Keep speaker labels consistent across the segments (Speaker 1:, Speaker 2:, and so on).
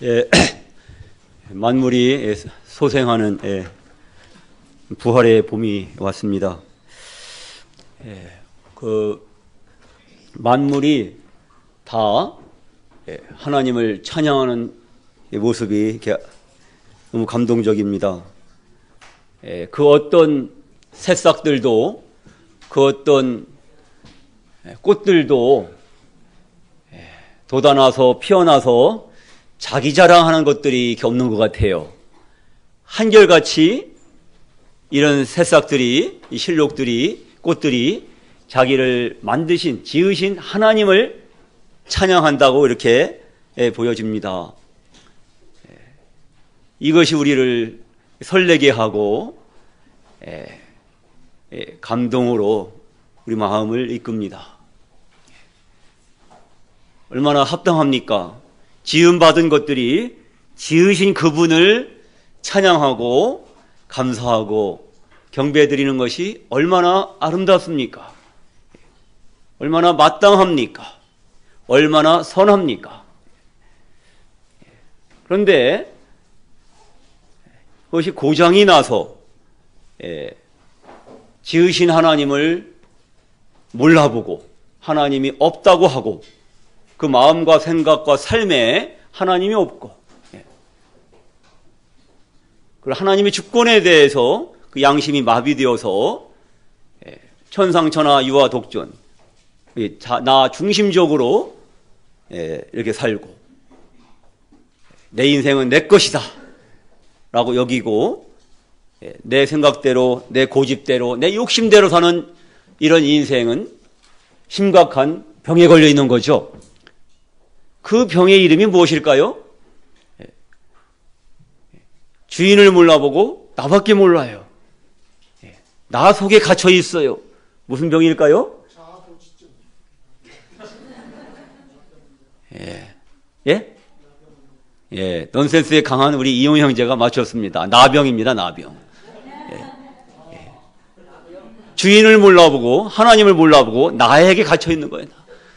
Speaker 1: 예, 만물이 소생하는 부활의 봄이 왔습니다. 그 만물이 다 하나님을 찬양하는 모습이 너무 감동적입니다. 그 어떤 새싹들도, 그 어떤 꽃들도 돋아나서 피어나서 자기 자랑하는 것들이 이렇게 없는 것 같아요. 한결같이 이런 새싹들이, 이 실록들이, 꽃들이 자기를 만드신, 지으신 하나님을 찬양한다고 이렇게 보여집니다. 이것이 우리를 설레게 하고 감동으로 우리 마음을 이끕니다. 얼마나 합당합니까? 지음받은 것들이 지으신 그분을 찬양하고 감사하고 경배드리는 것이 얼마나 아름답습니까? 얼마나 마땅합니까? 얼마나 선합니까? 그런데 그것이 고장이 나서 지으신 하나님을 몰라보고 하나님이 없다고 하고 그 마음과 생각과 삶에 하나님이 없고 그리고 하나님의 주권에 대해서 그 양심이 마비되어서 천상천하 유아 독존 나 중심적으로 이렇게 살고 내 인생은 내 것이다 라고 여기고 내 생각대로 내 고집대로 내 욕심대로 사는 이런 인생은 심각한 병에 걸려 있는 거죠. 그 병의 이름이 무엇일까요? 주인을 몰라보고 나밖에 몰라요. 나 속에 갇혀 있어요. 무슨 병일까요? 넌센스에 강한 우리 이용 형제가 맞췄습니다. 나병입니다, 나병. 주인을 몰라보고 하나님을 몰라보고 나에게 갇혀 있는 거예요.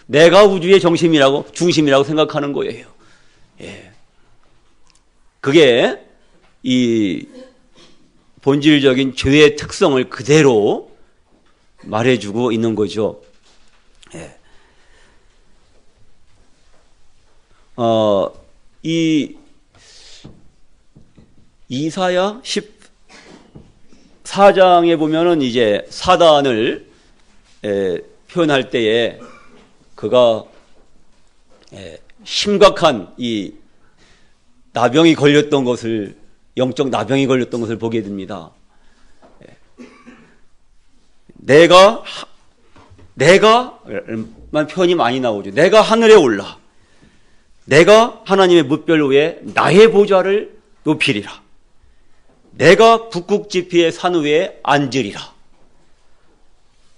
Speaker 1: 내가 우주의 정심이라고 중심이라고 생각하는 거예요. 그게 이 본질적인 죄의 특성을 그대로 말해주고 있는 거죠. 이 이사야 14장에 보면은 이제 사단을 표현할 때에 그가 심각한 이 나병이 걸렸던 것을, 영적 나병이 걸렸던 것을 보게 됩니다. 내가만 표현이 많이 나오죠. 내가 하늘에 올라 내가 하나님의 뭇별 위에 나의 보좌를 높이리라. 내가 북극지피의 산 위에 앉으리라.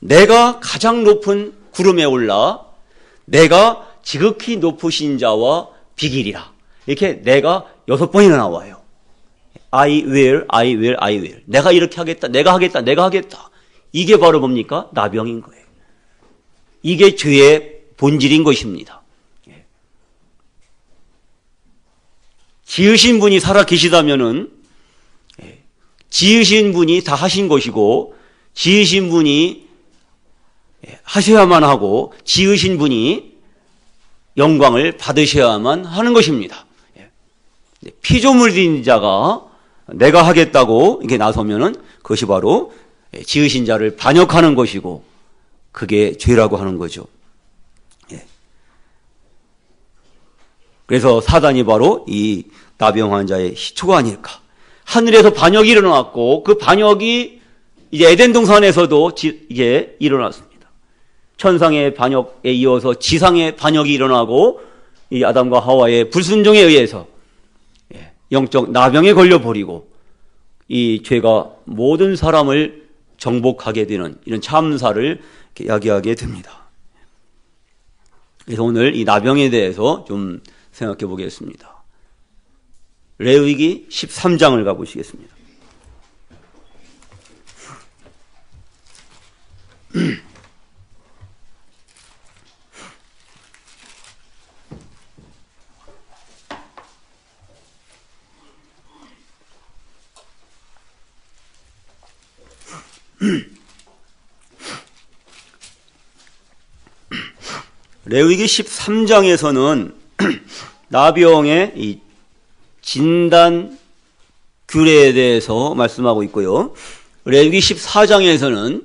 Speaker 1: 내가 가장 높은 구름에 올라 내가 지극히 높으신 자와 비기리라. 이렇게 내가 6번이나 나와요. I will, I will, I will. 내가 이렇게 하겠다, 내가 하겠다, 내가 하겠다. 이게 바로 뭡니까? 나병인 거예요. 이게 죄의 본질인 것입니다. 지으신 분이 살아 계시다면은 지으신 분이 다 하신 것이고 지으신 분이 하셔야만 하고 지으신 분이 영광을 받으셔야만 하는 것입니다. 피조물 된 자가 내가 하겠다고 이렇게 나서면은 그것이 바로 지으신 자를 반역하는 것이고 그게 죄라고 하는 거죠. 그래서 사단이 바로 이 나병 환자의 시초가 아닐까. 하늘에서 반역이 일어났고 그 반역이 이제 에덴 동산에서도 이게 일어났습니다. 천상의 반역에 이어서 지상의 반역이 일어나고 이 아담과 하와의 불순종에 의해서 영적 나병에 걸려버리고 이 죄가 모든 사람을 정복하게 되는 이런 참사를 야기하게 됩니다. 그래서 오늘 이 나병에 대해서 좀 생각해 보겠습니다. 레위기 13장을 가보시겠습니다. 레위기 13장에서는 나병의 이 진단 규례에 대해서 말씀하고 있고요. 레위기 14장에서는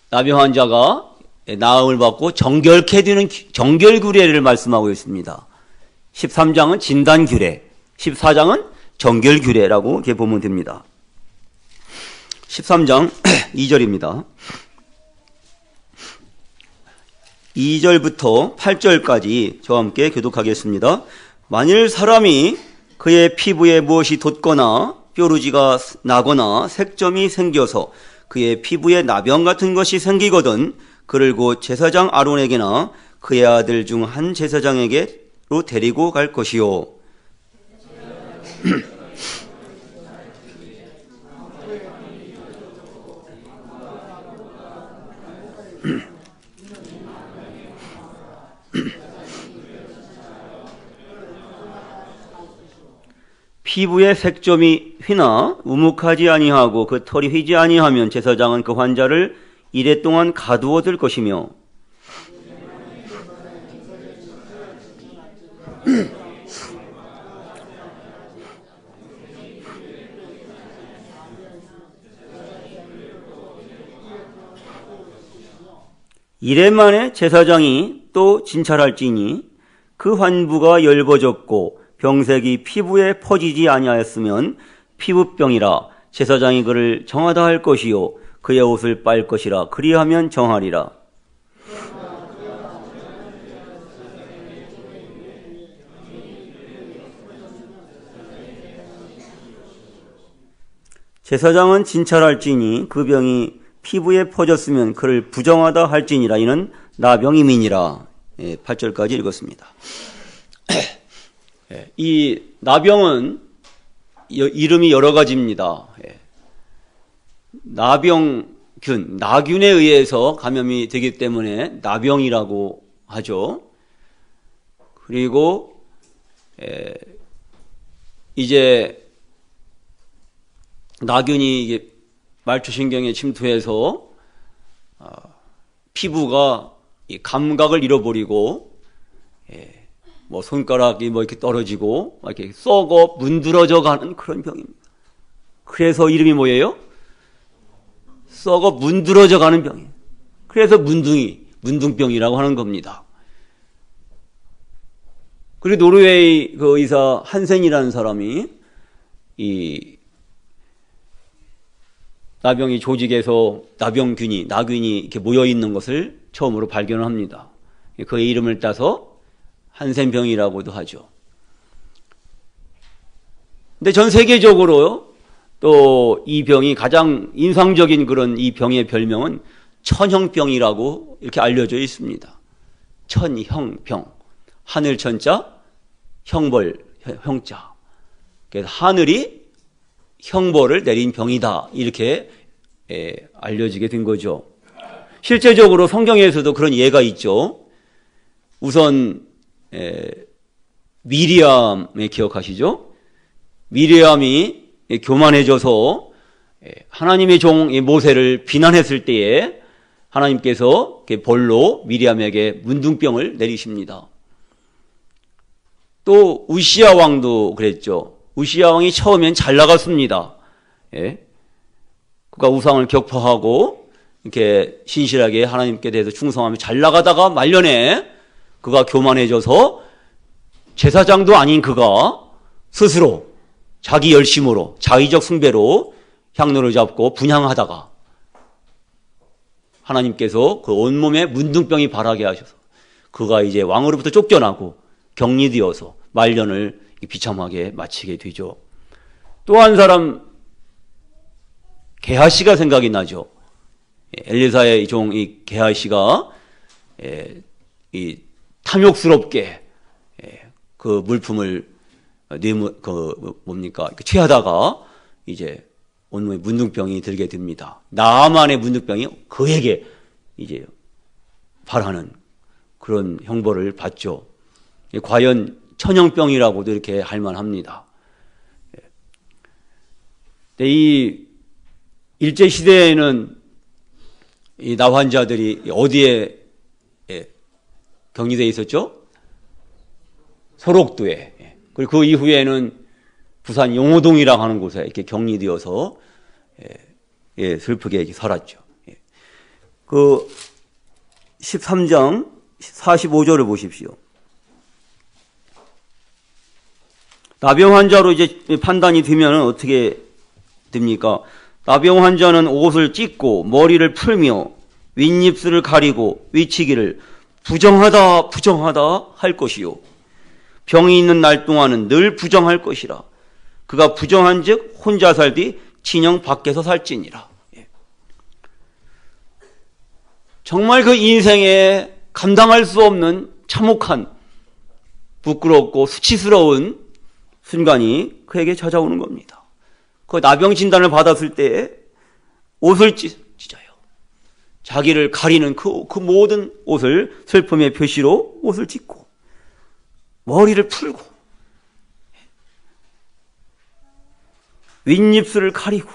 Speaker 1: 나병 환자가 나음을 받고 정결케 되는 정결 규례를 말씀하고 있습니다. 13장은 진단 규례, 14장은 정결 규례라고 이렇게 보면 됩니다. 13장 2절입니다. 2절부터 8절까지 저와 함께 교독하겠습니다. 만일 사람이 그의 피부에 무엇이 돋거나 뾰루지가 나거나 색점이 생겨서 그의 피부에 나병 같은 것이 생기거든 그를 곧 제사장 아론에게나 그의 아들 중 한 제사장에게로 데리고 갈 것이요. 피부의 색점이 휘나 우묵하지 아니하고 그 털이 휘지 아니하면 제사장은 그 환자를 이래 동안 가두어 둘 것이며 이래 만에 제사장이 또 진찰할지니 그 환부가 열버졌고 병색이 피부에 퍼지지 아니하였으면 피부병이라 제사장이 그를 정하다 할 것이요 그의 옷을 빨 것이라 그리하면 정하리라. 제사장은 진찰할지니 그 병이 피부에 퍼졌으면 그를 부정하다 할지니라. 이는 나병임이니라. 8절까지 읽었습니다. 이 나병은 이름이 여러 가지입니다. 나병균, 나균에 의해서 감염이 되기 때문에 나병이라고 하죠. 그리고 이제 나균이 이게 말초신경에 침투해서 피부가 감각을 잃어버리고 뭐 손가락이 뭐 이렇게 떨어지고 이렇게 썩어 문드러져 가는 그런 병입니다. 그래서 이름이 뭐예요? 썩어 문드러져 가는 병이에요. 그래서 문둥병이라고 하는 겁니다. 그리고 노르웨이 그 의사 한센이라는 사람이 이 나병이 조직에서 나균이 이렇게 모여 있는 것을 처음으로 발견을 합니다. 그의 이름을 따서 한센병이라고도 하죠. 근데 전 세계적으로 또 이 병이 가장 인상적인 그런 이 병의 별명은 천형병이라고 이렇게 알려져 있습니다. 천형병. 하늘 천자, 형벌 형자. 그래서 하늘이 형벌을 내린 병이다. 이렇게 알려지게 된 거죠. 실제적으로 성경에서도 그런 예가 있죠. 우선 미리암에 기억하시죠? 미리암이 교만해져서 하나님의 종 모세를 비난했을 때에 하나님께서 벌로 미리암에게 문둥병을 내리십니다. 또 우시야 왕도 그랬죠. 우시야 왕이 처음엔 잘 나갔습니다. 그가 우상을 격파하고 이렇게 신실하게 하나님께 대해서 충성하며 잘 나가다가 말년에 그가 교만해져서 제사장도 아닌 그가 스스로 자기 열심으로 자의적 숭배로 향로를 잡고 분향하다가 하나님께서 그 온몸에 문둥병이 발하게 하셔서 그가 이제 왕으로부터 쫓겨나고 격리되어서 말년을 비참하게 마치게 되죠. 또 한 사람 게하시가 생각이 나죠. 엘리사의 종 이 게하시가 이 탐욕스럽게 그 물품을 취하다가 이제 온몸에 문둥병이 들게 됩니다. 나만의 문둥병이 그에게 이제 발하는 그런 형벌을 받죠. 과연 천형병이라고도 이렇게 할 만합니다. 이 일제시대에는 이 나환자들이 어디에 격리되어 있었죠? 소록도에. 그리고 그 이후에는 부산 용호동이라고 하는 곳에 이렇게 격리되어서 슬프게 살았죠. 그 13장 45절을 보십시오. 나병 환자로 이제 판단이 되면 어떻게 됩니까? 나병 환자는 옷을 찢고 머리를 풀며 윗입술을 가리고 위치기를 부정하다 부정하다 할 것이요 병이 있는 날 동안은 늘 부정할 것이라. 그가 부정한즉 혼자 살디 진영 밖에서 살지니라. 정말 그 인생에 감당할 수 없는 참혹한 부끄럽고 수치스러운 순간이 그에게 찾아오는 겁니다. 그 나병 진단을 받았을 때 옷을 찢어요. 자기를 가리는 그 모든 옷을 슬픔의 표시로 옷을 찢고 머리를 풀고 윗입술을 가리고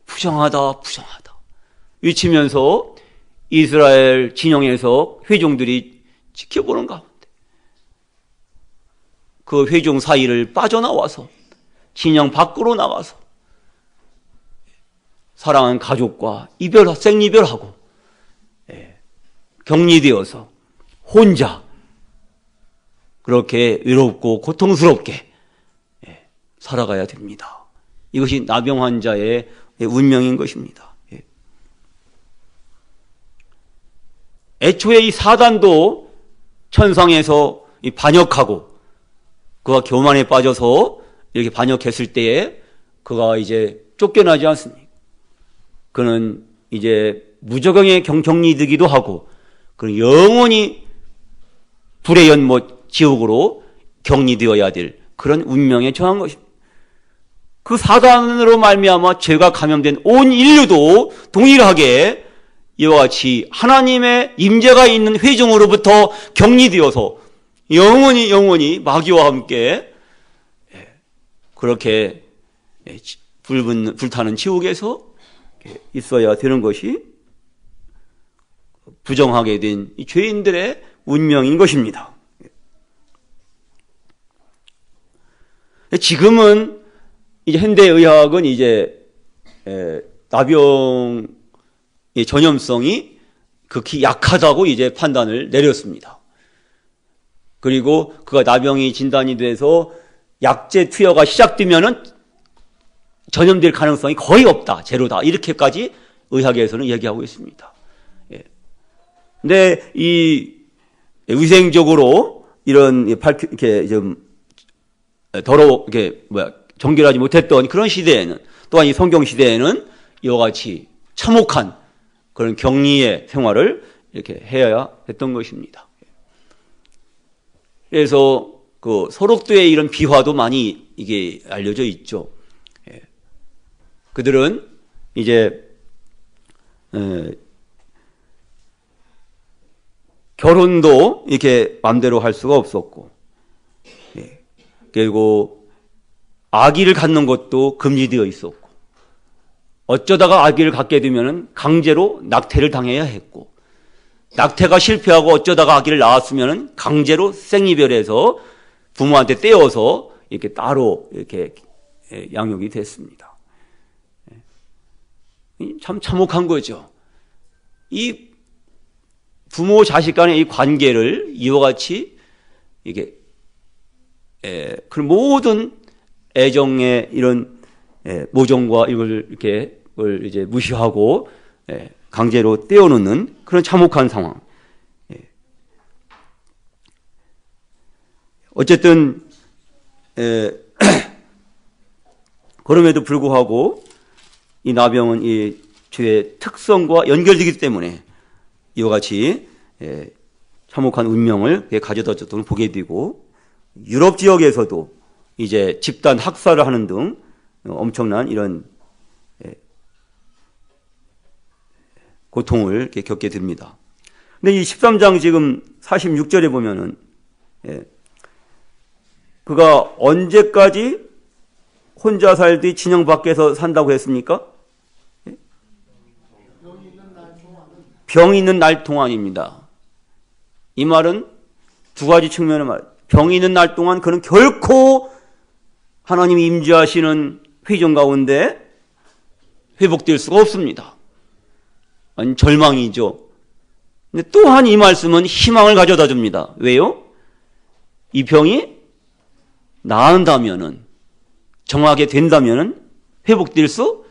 Speaker 1: 부정하다 부정하다 외치면서 이스라엘 진영에서 회중들이 지켜보는 가운데 그 회중 사이를 빠져나와서 진영 밖으로 나와서 사랑하는 가족과 생이별하고 격리되어서 혼자 그렇게 외롭고 고통스럽게 살아가야 됩니다. 이것이 나병 환자의 운명인 것입니다. 애초에 이 사단도 천상에서 반역하고 그가 교만에 빠져서 이렇게 반역했을 때에 그가 이제 쫓겨나지 않습니까? 그는 이제 무저경에 격리되기도 하고 그는 영원히 불의 연못 지옥으로 격리되어야 될 그런 운명에 처한 것입니다. 그 사단으로 말미암아 죄가 감염된 온 인류도 동일하게 이와 같이 하나님의 임재가 있는 회중으로부터 격리되어서 영원히 마귀와 함께 그렇게 불타는 지옥에서 있어야 되는 것이 부정하게 된 이 죄인들의 운명인 것입니다. 지금은 이제 현대의학은 이제 나병의 전염성이 극히 약하다고 이제 판단을 내렸습니다. 그리고 그가 나병이 진단이 돼서 약제 투여가 시작되면은 전염될 가능성이 거의 없다, 제로다 이렇게까지 의학에서는 얘기하고 있습니다. 근데 이 위생적으로 이런 이렇게 좀 이렇게 정결하지 못했던 그런 시대에는 또한 이 성경 시대에는 이와 같이 참혹한 그런 격리의 생활을 이렇게 해야 했던 것입니다. 그래서 그 소록도의 이런 비화도 많이 이게 알려져 있죠. 그들은 이제 결혼도 이렇게 마음대로 할 수가 없었고, 그리고 아기를 갖는 것도 금지되어 있었고, 어쩌다가 아기를 갖게 되면 강제로 낙태를 당해야 했고, 낙태가 실패하고 어쩌다가 아기를 낳았으면 강제로 생이별해서 부모한테 떼어서 이렇게 따로 이렇게 양육이 됐습니다. 참 참혹한 거죠. 이 부모 자식 간의 이 관계를 이와 같이 이게 그 모든 애정의 이런 모정과 이걸 이렇게 그걸 이제 무시하고 강제로 떼어놓는 그런 참혹한 상황. 어쨌든 그럼에도 불구하고 이 나병은 이 죄의 특성과 연결되기 때문에 이와 같이 참혹한 운명을 가져다 줬던 보게 되고, 유럽 지역에서도 이제 집단 학살을 하는 등 엄청난 이런 고통을 이렇게 겪게 됩니다. 근데 이 13장 지금 46절에 보면은 그가 언제까지 혼자 살뒤 진영 밖에서 산다고 했습니까? 병이 있는 날 동안입니다. 이 말은 두 가지 측면의 말. 병이 있는 날 동안 그는 결코 하나님이 임재하시는 회중 가운데 회복될 수가 없습니다. 아니, 절망이죠. 근데 또한 이 말씀은 희망을 가져다 줍니다. 왜요? 이 병이 나은다면은, 정하게 된다면은 회복될 수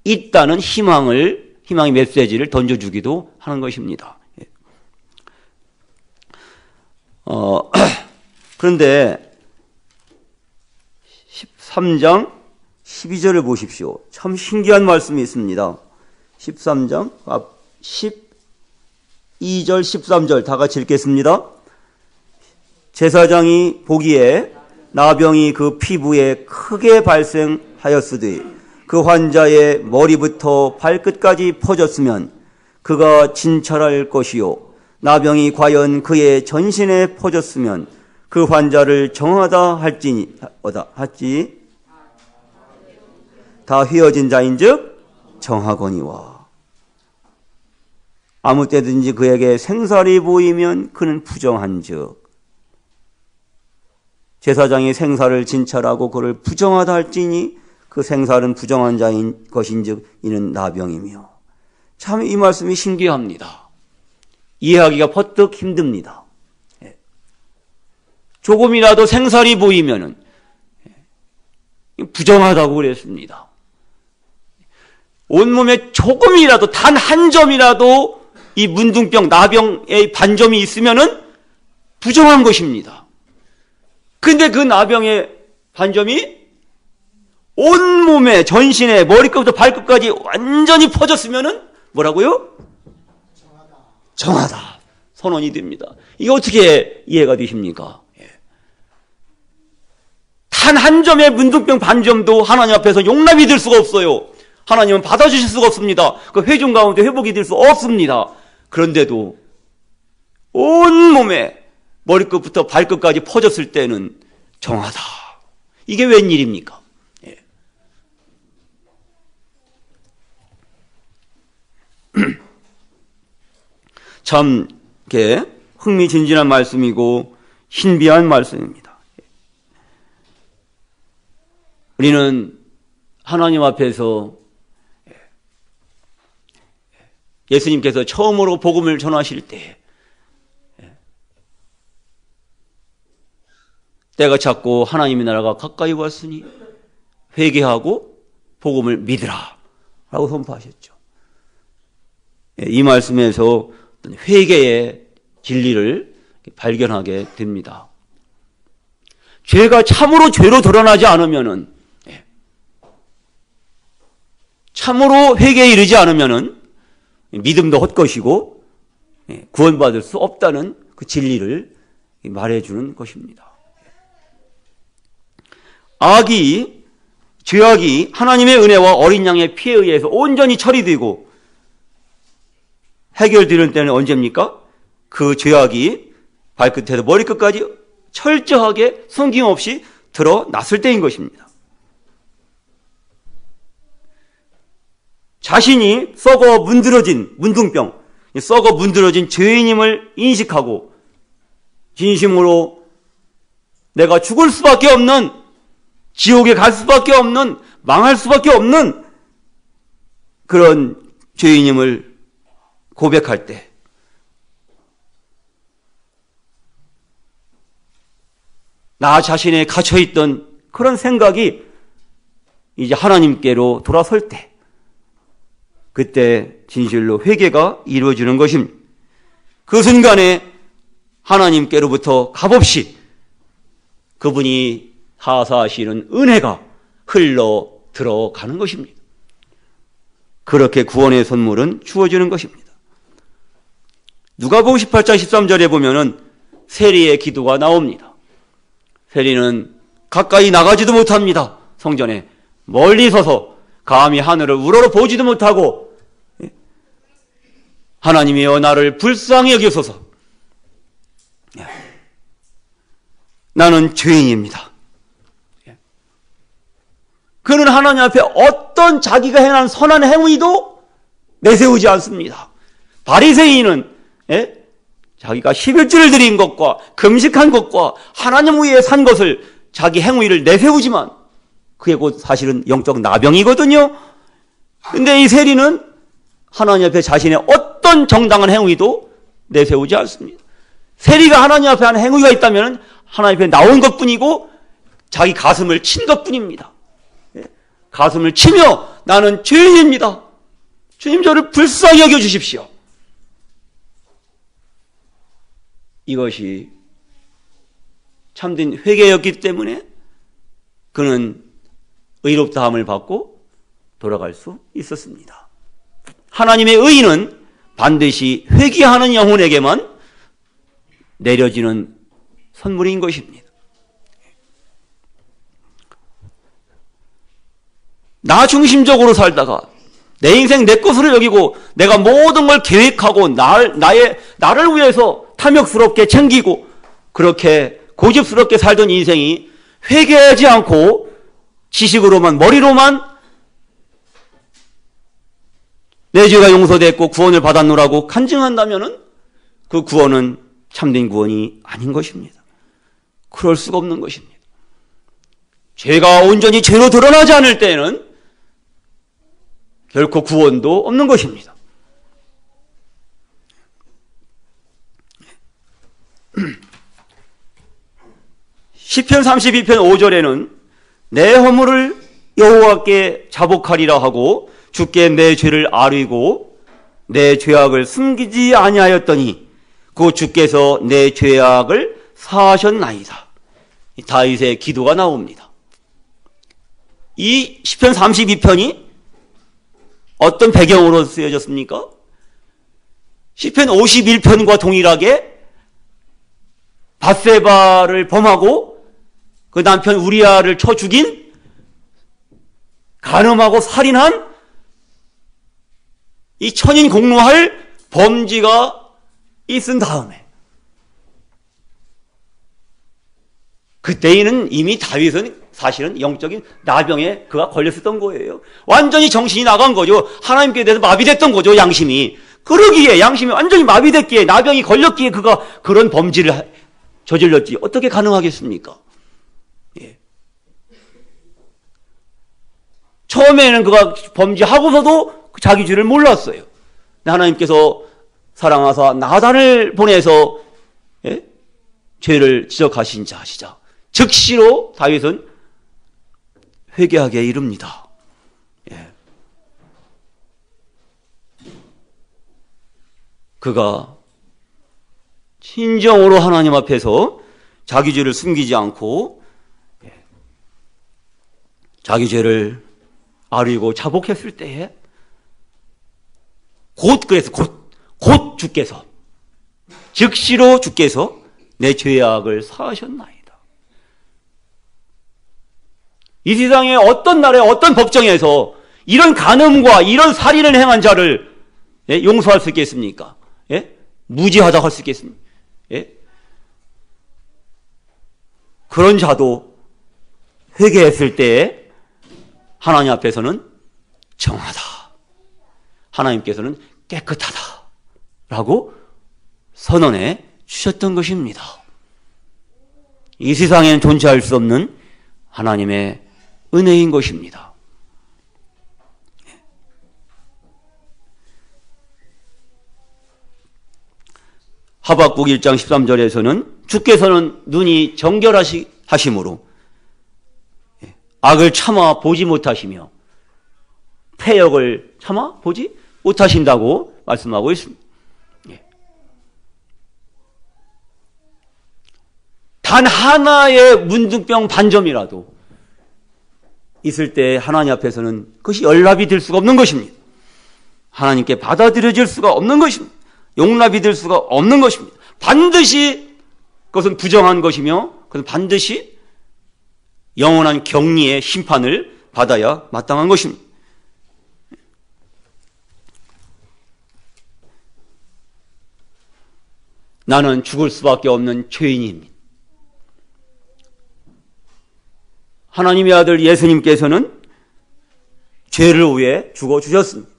Speaker 1: 있다는 희망의 메시지를 던져주기도 하는 것입니다. 그런데 13장 12절을 보십시오. 참 신기한 말씀이 있습니다. 13장 12절 13절 다 같이 읽겠습니다. 제사장이 보기에 나병이 그 피부에 크게 발생하였으되 그 환자의 머리부터 발끝까지 퍼졌으면 그가 진찰할 것이요 나병이 과연 그의 전신에 퍼졌으면 그 환자를 정하다 할지 다 휘어진 자인즉 정하거니와. 아무 때든지 그에게 생살이 보이면 그는 부정한즉 제사장이 생살을 진찰하고 그를 부정하다 할지니 그 생살은 부정한 자인 것인즉 이는 나병이며. 참 이 말씀이 신기합니다. 이해하기가 퍼뜩 힘듭니다. 조금이라도 생살이 보이면은 부정하다고 그랬습니다. 온몸에 조금이라도 단 한 점이라도 이 문둥병, 나병의 반점이 있으면은 부정한 것입니다. 근데 그 나병의 반점이 온몸에, 전신에, 머리끝부터 발끝까지 완전히 퍼졌으면은 뭐라고요? 정하다. 선언이 됩니다. 이게 어떻게 이해가 되십니까? 단 한 점의 문둥병 반점도 하나님 앞에서 용납이 될 수가 없어요. 하나님은 받아주실 수가 없습니다. 그 회중 가운데 회복이 될 수 없습니다. 그런데도 온몸에 머리끝부터 발끝까지 퍼졌을 때는 정하다. 이게 웬일입니까? 참 흥미진진한 말씀이고 신비한 말씀입니다. 우리는 하나님 앞에서 예수님께서 처음으로 복음을 전하실 때 때가 찼고 하나님의 나라가 가까이 왔으니 회개하고 복음을 믿으라 라고 선포하셨죠. 이 말씀에서 회개의 진리를 발견하게 됩니다. 죄가 참으로 죄로 드러나지 않으면은, 참으로 회개에 이르지 않으면은 믿음도 헛것이고 구원받을 수 없다는 그 진리를 말해주는 것입니다. 죄악이 하나님의 은혜와 어린 양의 피에 의해서 온전히 처리되고 해결되는 때는 언제입니까? 그 죄악이 발끝에서 머리끝까지 철저하게 숨김없이 드러났을 때인 것입니다. 자신이 썩어 문드러진 문둥병, 썩어 문드러진 죄인임을 인식하고 진심으로 내가 죽을 수밖에 없는, 지옥에 갈 수밖에 없는, 망할 수밖에 없는 그런 죄인임을 고백할 때 나 자신에 갇혀있던 그런 생각이 이제 하나님께로 돌아설 때 그때 진실로 회개가 이루어지는 것입니다. 그 순간에 하나님께로부터 값없이 그분이 하사하시는 은혜가 흘러 들어가는 것입니다. 그렇게 구원의 선물은 주어지는 것입니다. 누가복음 18장 13절에 보면은 세리의 기도가 나옵니다. 세리는 가까이 나가지도 못합니다. 성전에 멀리 서서 감히 하늘을 우러러 보지도 못하고 하나님이여 나를 불쌍히 여기소서. 나는 죄인입니다. 그는 하나님 앞에 어떤 자기가 행한 선한 행위도 내세우지 않습니다. 바리새인은 자기가 11조를 드린 것과 금식한 것과 하나님 위에 산 것을 자기 행위를 내세우지만 그게 곧 사실은 영적 나병이거든요. 근데 이 세리는 하나님 앞에 자신의 어떤 정당한 행위도 내세우지 않습니다. 세리가 하나님 앞에 하는 행위가 있다면 하나님 앞에 나온 것뿐이고 자기 가슴을 친 것뿐입니다. 가슴을 치며 나는 죄인입니다. 주님 저를 불쌍히 여겨주십시오. 이것이 참된 회개였기 때문에 그는 의롭다함을 받고 돌아갈 수 있었습니다. 하나님의 의는 반드시 회개하는 영혼에게만 내려지는 선물인 것입니다. 나 중심적으로 살다가 내 인생 내 것으로 여기고 내가 모든 걸 계획하고 나를 위해서 탐욕스럽게 챙기고 그렇게 고집스럽게 살던 인생이 회개하지 않고 지식으로만 머리로만 내 죄가 용서됐고 구원을 받았노라고 간증한다면은 그 구원은 참된 구원이 아닌 것입니다. 그럴 수가 없는 것입니다. 죄가 온전히 죄로 드러나지 않을 때에는 결코 구원도 없는 것입니다. 시편 32편 5절에는 내 허물을 여호와께 자복하리라 하고 주께 내 죄를 아뢰고 내 죄악을 숨기지 아니하였더니 그 주께서 내 죄악을 사하셨나이다. 다윗의 기도가 나옵니다. 이 시편 32편이 어떤 배경으로 쓰여졌습니까? 시편 51편과 동일하게 밧세바를 범하고 그 남편 우리아를 쳐 죽인 간음하고 살인한 이 천인공노할 범죄가 있은 다음에 그때에는 이미 다윗은 사실은 영적인 나병에 그가 걸렸었던 거예요. 완전히 정신이 나간 거죠. 하나님께 대해서 마비됐던 거죠. 양심이. 그러기에 양심이 완전히 마비됐기에 나병이 걸렸기에 그가 그런 범죄를 저질렀지 어떻게 가능하겠습니까? 예. 처음에는 그가 범죄하고서도 자기 죄를 몰랐어요. 하나님께서 사랑하사 나단을 보내서 죄를 지적하신 자시자 즉시로 다윗은 회개하게 이릅니다. 예. 그가 진정으로 하나님 앞에서 자기 죄를 숨기지 않고 자기 죄를 아뢰고 자복했을 때에 곧 주께서 즉시로 주께서 내 죄악을 사하셨나이다. 이 세상에 어떤 나라에 어떤 법정에서 이런 간음과 이런 살인을 행한 자를 용서할 수 있겠습니까? 무지하다고 할 수 있겠습니까? 그런 자도 회개했을 때 하나님 앞에서는 정하다. 하나님께서는 깨끗하다. 라고 선언해 주셨던 것입니다. 이 세상에는 존재할 수 없는 하나님의 은혜인 것입니다. 하박국 1장 13절에서는 주께서는 눈이 정결하심으로 악을 참아 보지 못하시며 패역을 참아 보지 못하신다고 말씀하고 있습니다. 단 하나의 문둥병 반점이라도 있을 때 하나님 앞에서는 그것이 연락이 될 수가 없는 것입니다. 하나님께 받아들여질 수가 없는 것입니다. 용납이 될 수가 없는 것입니다. 반드시 그것은 부정한 것이며 그것은 반드시 영원한 경리의 심판을 받아야 마땅한 것입니다. 나는 죽을 수밖에 없는 죄인입니다. 하나님의 아들 예수님께서는 죄를 위해 죽어주셨습니다.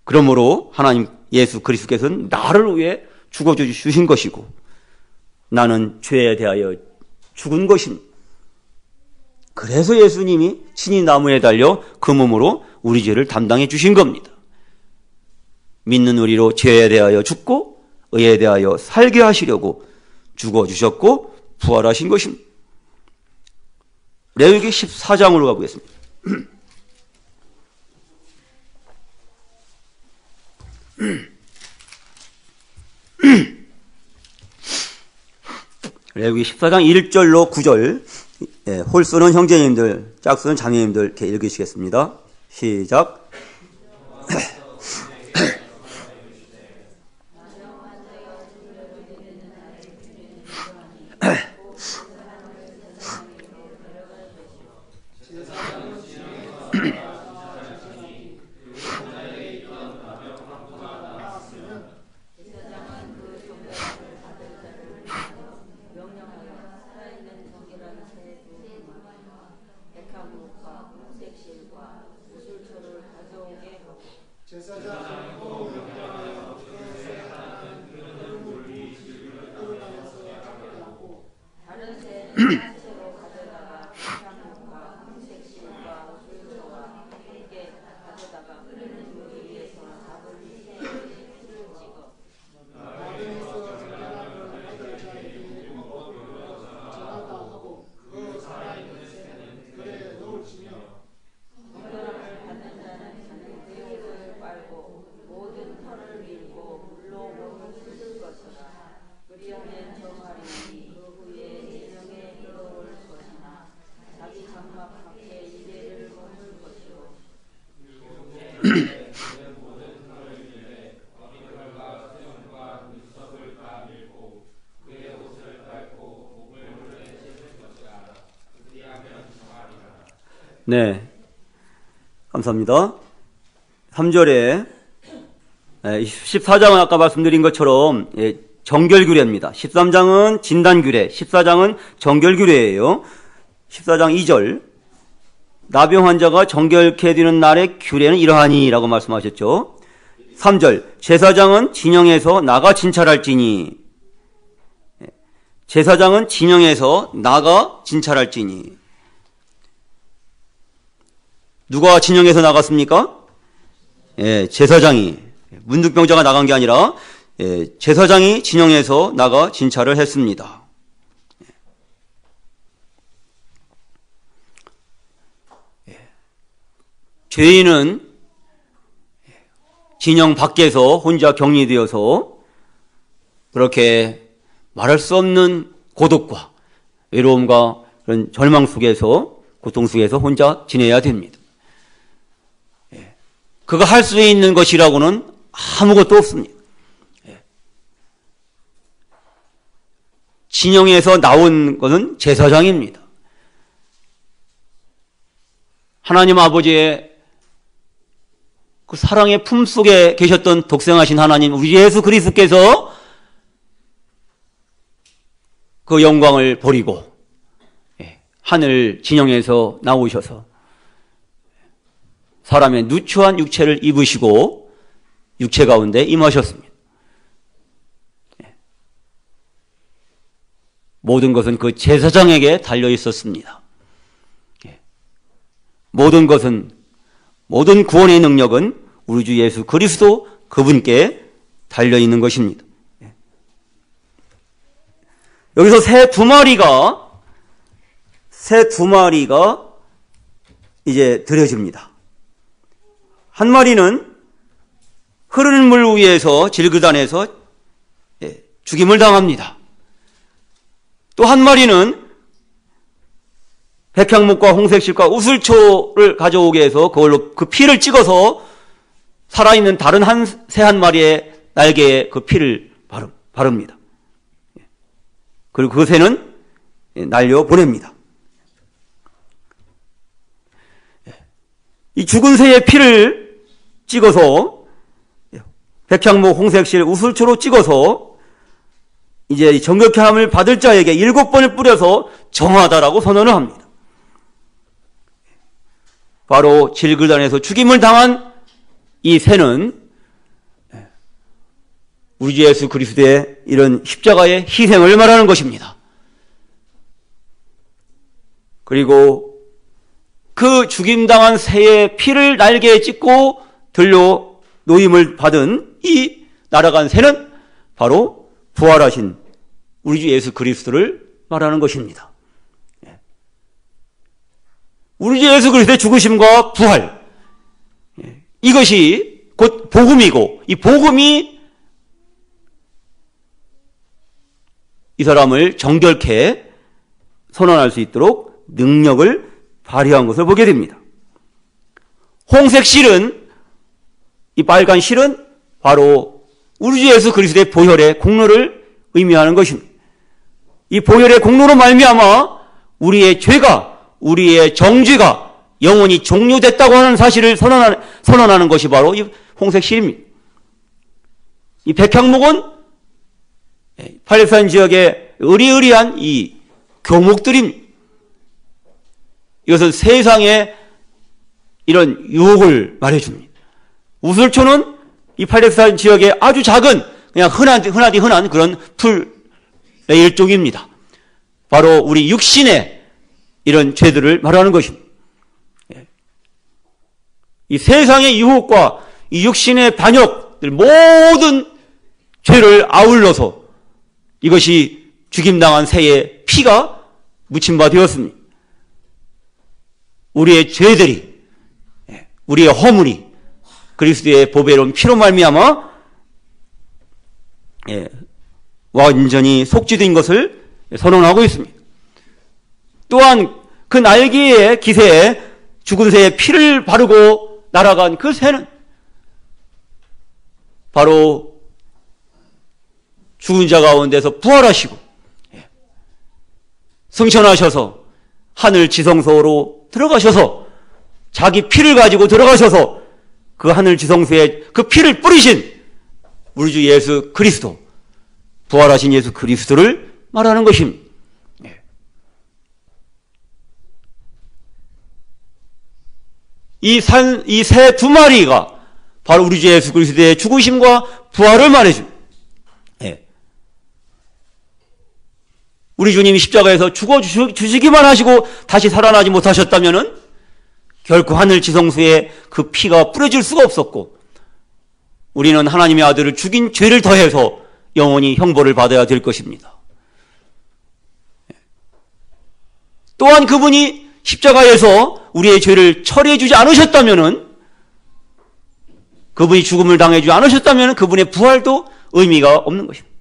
Speaker 1: 그러므로 하나님 예수 그리스도께서는 나를 위해 죽어주신 것이고 나는 죄에 대하여 죽은 것입니다. 그래서 예수님이 친히 나무에 달려 그 몸으로 우리 죄를 담당해 주신 겁니다. 믿는 우리로 죄에 대하여 죽고 의에 대하여 살게 하시려고 죽어주셨고 부활하신 것입니다. 레위기 14장으로 가보겠습니다. 레위기 14장 1절로 9절, 홀수는 형제님들, 짝수는 자매님들 이렇게 읽으시겠습니다. 시작. 네, 감사합니다. 3절에 14장은 아까 말씀드린 것처럼 정결규례입니다. 13장은 진단규례, 14장은 정결규례예요. 14장 2절, 나병 환자가 정결케 되는 날의 규례는 이러하니 라고 말씀하셨죠. 3절, 제사장은 진영에서 나가 진찰할지니, 제사장은 진영에서 나가 진찰할지니. 누가 진영에서 나갔습니까? 제사장이, 문득병자가 나간 게 아니라 제사장이 진영에서 나가 진찰을 했습니다. 죄인은 진영 밖에서 혼자 격리되어서 그렇게 말할 수 없는 고독과 외로움과 그런 절망 속에서, 고통 속에서 혼자 지내야 됩니다. 그가 할 수 있는 것이라고는 아무것도 없습니다. 진영에서 나온 것은 제사장입니다. 하나님 아버지의 그 사랑의 품속에 계셨던 독생하신 하나님, 우리 예수 그리스도께서 그 영광을 버리고 하늘 진영에서 나오셔서 사람의 누추한 육체를 입으시고 육체 가운데 임하셨습니다. 모든 것은 그 제사장에게 달려 있었습니다. 모든 것은, 모든 구원의 능력은 우리 주 예수 그리스도 그분께 달려 있는 것입니다. 여기서 새 두 마리가 이제 드려집니다. 한 마리는 흐르는 물 위에서 질그단에서 죽임을 당합니다. 또 한 마리는 백향목과 홍색실과 우슬초를 가져오게 해서 그걸로 그 피를 찍어서 살아있는 다른 새 한 마리의 날개에 그 피를 바릅니다. 그리고 그 새는 날려보냅니다. 이 죽은 새의 피를 찍어서 백향목, 홍색실, 우슬초로 찍어서 이제 정결케 함을 받을 자에게 7번을 뿌려서 정하다라고 선언을 합니다. 바로 질그단에서 죽임을 당한 이 새는 우리 주 예수 그리스도의 이런 십자가의 희생을 말하는 것입니다. 그리고 그 죽임당한 새의 피를 날개에 찍고 들려 노임을 받은 이 날아간 새는 바로 부활하신 우리 주 예수 그리스도를 말하는 것입니다. 우리 주 예수 그리스도의 죽으심과 부활, 이것이 곧 복음이고, 이 복음이 이 사람을 정결케 선언할 수 있도록 능력을 발휘한 것을 보게 됩니다. 홍색 실은, 이 빨간 실은 바로 우리 주 예수 그리스도의 보혈의 공로를 의미하는 것입니다. 이 보혈의 공로로 말미암아 우리의 죄가, 우리의 정죄가 영원히 종료됐다고 하는 사실을 선언하는 것이 바로 이 홍색 실입니다. 이 백향목은 팔레스타인 지역의 의리의리한 이 교목들입니다. 이것은 세상의 이런 유혹을 말해줍니다. 우슬초는 이 팔레스타인 지역의 아주 작은, 그냥 흔하디 흔한 그런 풀의 일종입니다. 바로 우리 육신의 이런 죄들을 말하는 것입니다. 이 세상의 유혹과 이 육신의 반역들 모든 죄를 아울러서 이것이 죽임당한 새의 피가 묻힌 바 되었습니다. 우리의 죄들이, 우리의 허물이 그리스도의 보배로운 피로 말미암아 완전히 속죄된 것을 선언하고 있습니다. 또한 그 날개의 기세에 죽은 새의 피를 바르고 날아간 그 새는 바로 죽은 자 가운데서 부활하시고 승천하셔서 하늘 지성소로 들어가셔서 자기 피를 가지고 들어가셔서 그 하늘 지성소에 그 피를 뿌리신 우리 주 예수 그리스도, 부활하신 예수 그리스도를 말하는 것입니다. 이 새 두 마리가 바로 우리 주 예수 그리스도의 죽으심과 부활을 말해줍니다. 우리 주님이 십자가에서 죽어주시기만 하시고 다시 살아나지 못하셨다면은 결코 하늘 지성소에 그 피가 뿌려질 수가 없었고, 우리는 하나님의 아들을 죽인 죄를 더해서 영원히 형벌을 받아야 될 것입니다. 또한 그분이 십자가에서 우리의 죄를 처리해 주지 않으셨다면은, 그분이 죽음을 당해 주지 않으셨다면 그분의 부활도 의미가 없는 것입니다.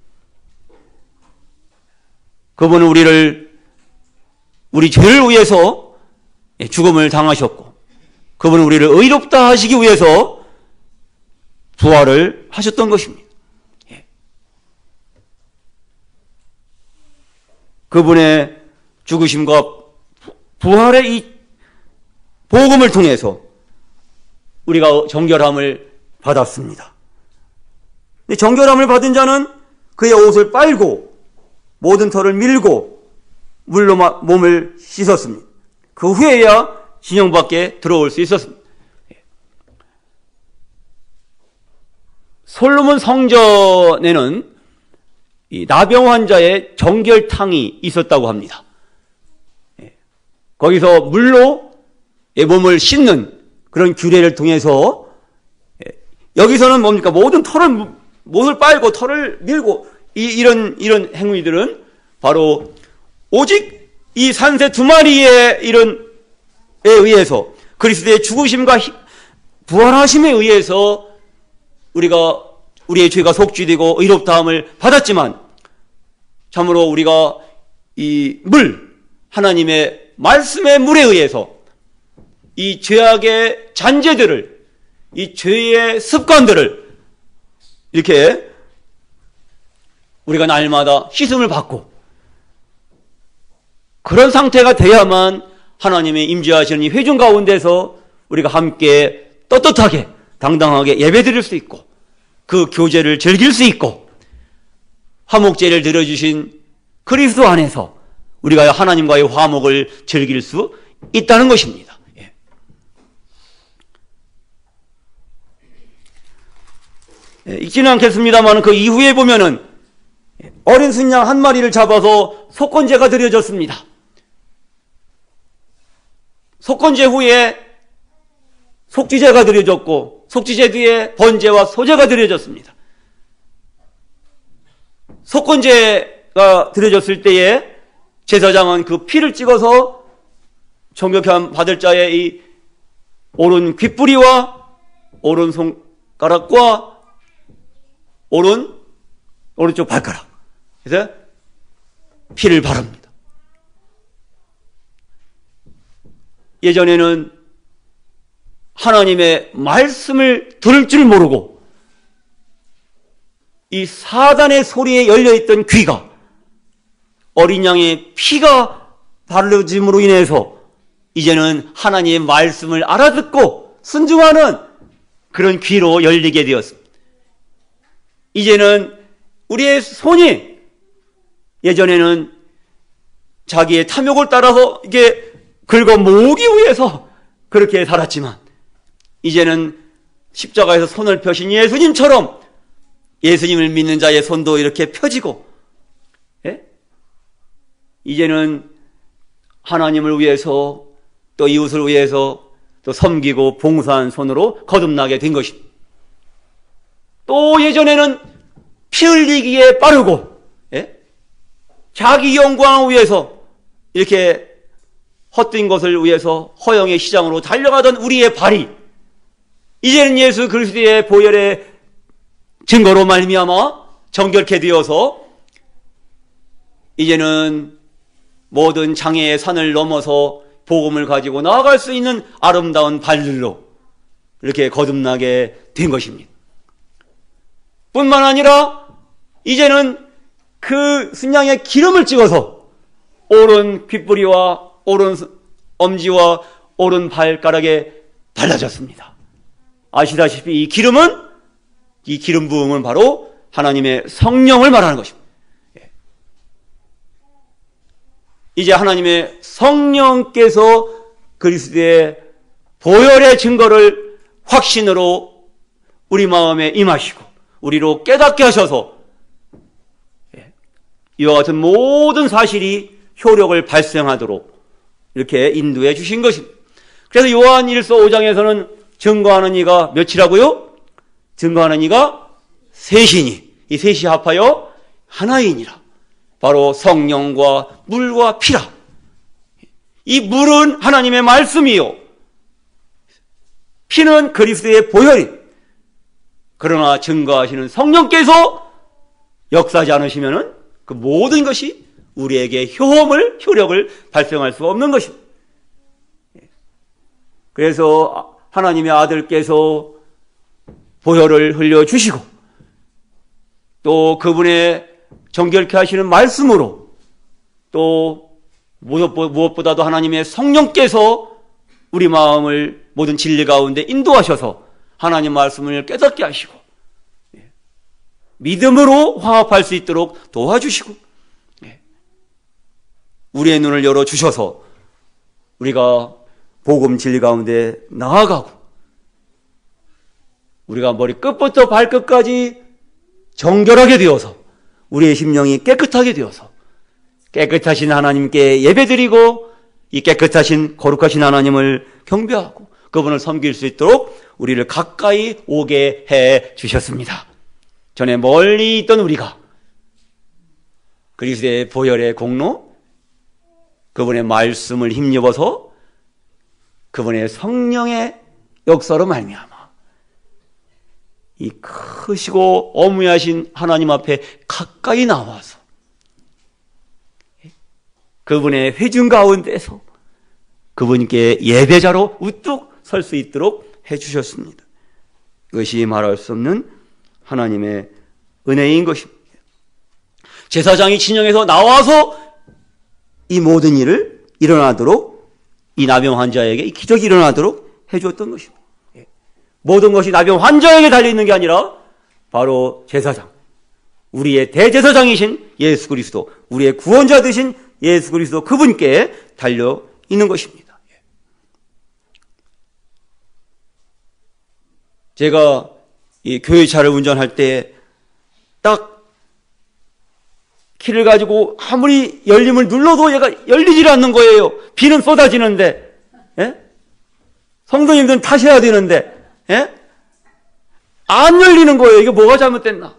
Speaker 1: 그분은 우리 죄를 위해서 죽음을 당하셨고, 그분은 우리를 의롭다 하시기 위해서 부활을 하셨던 것입니다. 그분의 죽으심과 부활의 이 복음을 통해서 우리가 정결함을 받았습니다. 정결함을 받은 자는 그의 옷을 빨고 모든 털을 밀고 물로 몸을 씻었습니다. 그 후에야 진영 밖에 들어올 수 있었습니다. 솔로몬 성전에는 이 나병 환자의 정결탕이 있었다고 합니다. 거기서 물로 몸을 씻는 그런 규례를 통해서, 여기서는 뭡니까? 모든 못을 빨고 털을 밀고 이런 행위들은 바로 오직 이 산새 두 마리의 이런에 의해서, 그리스도의 죽으심과 부활하심에 의해서 우리의 죄가 속죄되고 의롭다함을 받았지만, 참으로 우리가 이 하나님의 말씀의 물에 의해서 이 죄악의 잔재들을, 이 죄의 습관들을 이렇게 우리가 날마다 씻음을 받고, 그런 상태가 돼야만 하나님의 임재하시는 이 회중 가운데서 우리가 함께 떳떳하게 당당하게 예배드릴 수 있고, 그 교제를 즐길 수 있고, 화목제를 드려주신 그리스도 안에서 우리가 하나님과의 화목을 즐길 수 있다는 것입니다. 읽지는 않겠습니다만 그 이후에 보면은 어린 순양 한 마리를 잡아서 속건제가 드려졌습니다. 속건제 후에 속죄제가 드려졌고 속죄제 뒤에 번제와 소제가 드려졌습니다. 속건제가 드려졌을 때에 제사장은 그 피를 찍어서 정결케 받을 자의 이 오른 귓뿌리와 오른 손가락과 오른쪽 발가락, 그래서 피를 바릅니다. 예전에는 하나님의 말씀을 들을 줄 모르고 이 사단의 소리에 열려있던 귀가 어린 양의 피가 바르짐으로 인해서 이제는 하나님의 말씀을 알아듣고 순종하는 그런 귀로 열리게 되었습니다. 이제는 우리의 손이 예전에는 자기의 탐욕을 따라서 이게 긁어 모으기 위해서 그렇게 살았지만 이제는 십자가에서 손을 펴신 예수님처럼 예수님을 믿는 자의 손도 이렇게 펴지고, 이제는 하나님을 위해서 또 이웃을 위해서 또 섬기고 봉사한 손으로 거듭나게 된 것입니다. 또 예전에는 피 흘리기에 빠르고 자기 영광을 위해서 이렇게 헛된 것을 위해서 허영의 시장으로 달려가던 우리의 발이 이제는 예수 그리스도의 보혈의 증거로 말미암아 정결케 되어서 이제는 모든 장애의 산을 넘어서 복음을 가지고 나아갈 수 있는 아름다운 발들로 이렇게 거듭나게 된 것입니다. 뿐만 아니라 이제는 그 순양의 기름을 찍어서 오른 귓뿌리와 오른 엄지와 오른 발가락에 발라졌습니다. 아시다시피 이 기름 부음은 바로 하나님의 성령을 말하는 것입니다. 이제 하나님의 성령께서 그리스도의 보혈의 증거를 확신으로 우리 마음에 임하시고 우리로 깨닫게 하셔서 이와 같은 모든 사실이 효력을 발생하도록 이렇게 인도해 주신 것입니다. 그래서 요한 1서 5장에서는 증거하는 이가 몇이라고요? 증거하는 이가 셋이니 이 셋이 합하여 하나이니라. 바로 성령과 물과 피라. 이 물은 하나님의 말씀이요, 피는 그리스도의 보혈이. 그러나 증거하시는 성령께서 역사하지 않으시면은 그 모든 것이 우리에게 효력을 발생할 수 없는 것입니다. 그래서 하나님의 아들께서 보혈을 흘려주시고 또 그분의 정결케 하시는 말씀으로 또 무엇보다도 하나님의 성령께서 우리 마음을 모든 진리 가운데 인도하셔서 하나님 말씀을 깨닫게 하시고 믿음으로 화합할 수 있도록 도와주시고 우리의 눈을 열어주셔서 우리가 복음 진리 가운데 나아가고 우리가 머리 끝부터 발끝까지 정결하게 되어서 우리의 심령이 깨끗하게 되어서 깨끗하신 하나님께 예배드리고 이 깨끗하신 거룩하신 하나님을 경배하고 그분을 섬길 수 있도록 우리를 가까이 오게 해 주셨습니다. 전에 멀리 있던 우리가 그리스도의 보혈의 공로, 그분의 말씀을 힘입어서 그분의 성령의 역사로 말미암아 이 크시고 어무하신 하나님 앞에 가까이 나와서 그분의 회중 가운데서 그분께 예배자로 우뚝 설 수 있도록 해주셨습니다. 이것이 말할 수 없는 하나님의 은혜인 것입니다. 제사장이 진영에서 나와서 이 모든 일을 일어나도록 이 나병 환자에게 이 기적이 일어나도록 해주었던 것입니다. 모든 것이 나병 환자에게 달려있는 게 아니라 바로 제사장, 우리의 대제사장이신 예수 그리스도, 우리의 구원자 되신 예수 그리스도 그분께 달려있는 것입니다. 제가 이 교회차를 운전할 때 딱 키를 가지고 아무리 열림을 눌러도 얘가 열리질 않는 거예요. 비는 쏟아지는데, 예? 성도님들은 타셔야 되는데, 예? 안 열리는 거예요. 이게 뭐가 잘못됐나?